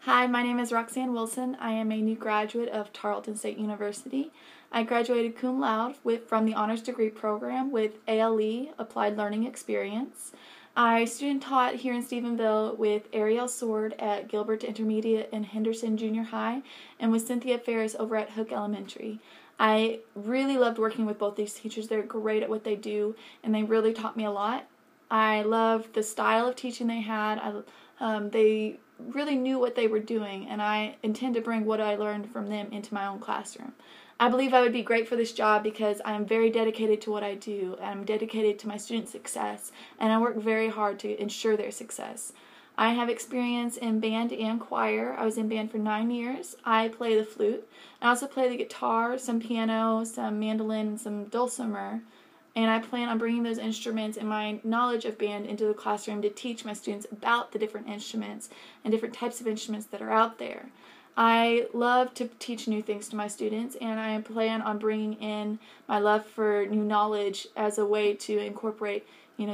Hi, my name is Roxanne Wilson. I am a new graduate of Tarleton State University. I graduated cum laude from the honors degree program with ALE, Applied Learning Experience. I student taught here in Stephenville with Ariel Sword at Gilbert Intermediate and Henderson Junior High, and with Cynthia Ferris over at Hook Elementary. I really loved working with both these teachers. They're great at what they do, and they really taught me a lot. I loved the style of teaching they had. They really knew what they were doing, and I intend to bring what I learned from them into my own classroom. I believe I would be great for this job because I am very dedicated to what I do. I'm dedicated to my students' success, and I work very hard to ensure their success. I have experience in band and choir. I was in band for 9 years. I play the flute. I also play the guitar, some piano, some mandolin, and some dulcimer. And I plan on bringing those instruments and my knowledge of band into the classroom to teach my students about the different instruments and different types of instruments that are out there. I love to teach new things to my students, and I plan on bringing in my love for new knowledge as a way to incorporate,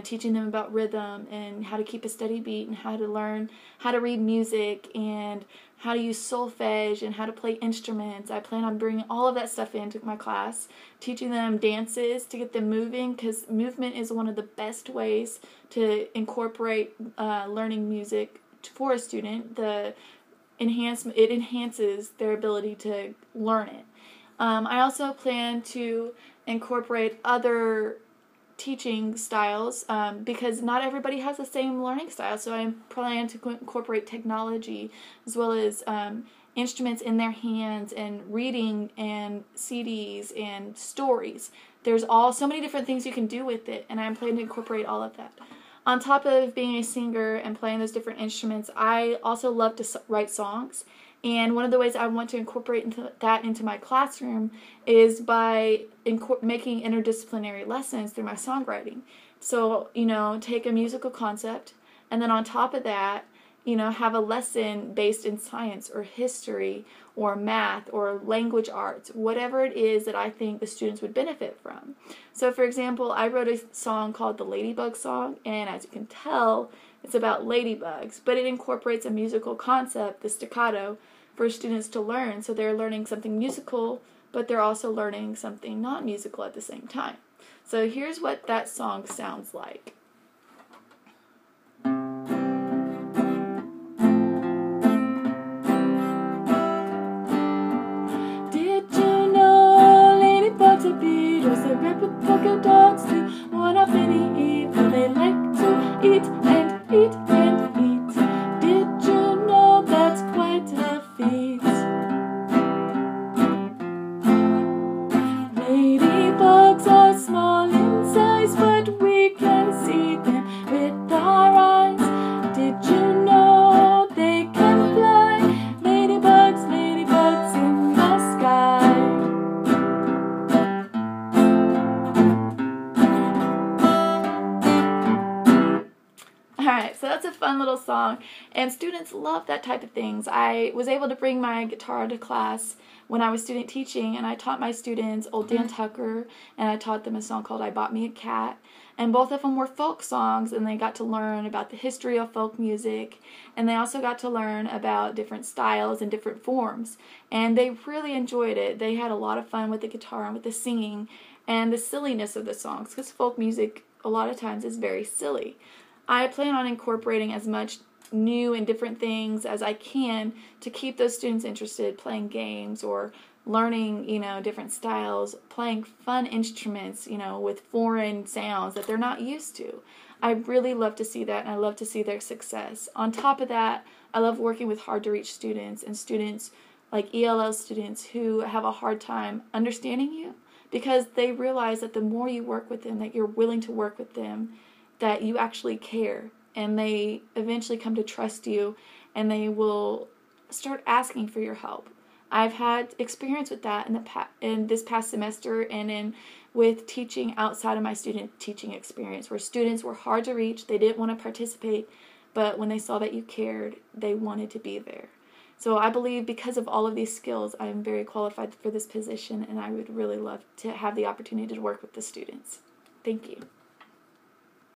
teaching them about rhythm and how to keep a steady beat and how to learn how to read music and how to use solfege and how to play instruments. I plan on bringing all of that stuff into my class, teaching them dances to get them moving, because movement is one of the best ways to incorporate learning music for a student. It enhances their ability to learn it. I also plan to incorporate other teaching styles because not everybody has the same learning style, so I plan to incorporate technology as well as instruments in their hands and reading and CDs and stories. There's so many different things you can do with it, and I'm planning to incorporate all of that. On top of being a singer and playing those different instruments, I also love to write songs. And one of the ways I want to incorporate into my classroom is by making interdisciplinary lessons through my songwriting. So, take a musical concept, and then on top of that, have a lesson based in science or history or math or language arts, whatever it is that I think the students would benefit from. So, for example, I wrote a song called the Ladybug Song, and as you can tell, it's about ladybugs, but it incorporates a musical concept, the staccato, for students to learn. So they're learning something musical, but they're also learning something non-musical at the same time. So here's what that song sounds like. Did you know ladybugs are beetles? They rip with polka dots too. One off any evil. They like to eat and eat and eat. Did you know that's quite a feat? Ladybugs are small in size, but we can see them with our eyes. Did you know they can fly? Ladybugs, ladybugs in the sky. Alright, so that's a fun little song, and students love that type of things. I was able to bring my guitar to class when I was student teaching, and I taught my students Old Dan Tucker, and I taught them a song called I Bought Me a Cat, and both of them were folk songs, and they got to learn about the history of folk music, and they also got to learn about different styles and different forms, and they really enjoyed it. They had a lot of fun with the guitar and with the singing and the silliness of the songs, because folk music a lot of times is very silly. I plan on incorporating as much new and different things as I can to keep those students interested, playing games or learning, different styles, playing fun instruments, with foreign sounds that they're not used to. I really love to see that, and I love to see their success. On top of that, I love working with hard-to-reach students and students like ELL students who have a hard time understanding you, because they realize that the more you work with them, that you're willing to work with them, that you actually care, and they eventually come to trust you, and they will start asking for your help. I've had experience with that in this past semester, and with teaching outside of my student teaching experience, where students were hard to reach, they didn't want to participate, but when they saw that you cared, they wanted to be there. So I believe because of all of these skills, I am very qualified for this position, and I would really love to have the opportunity to work with the students. Thank you.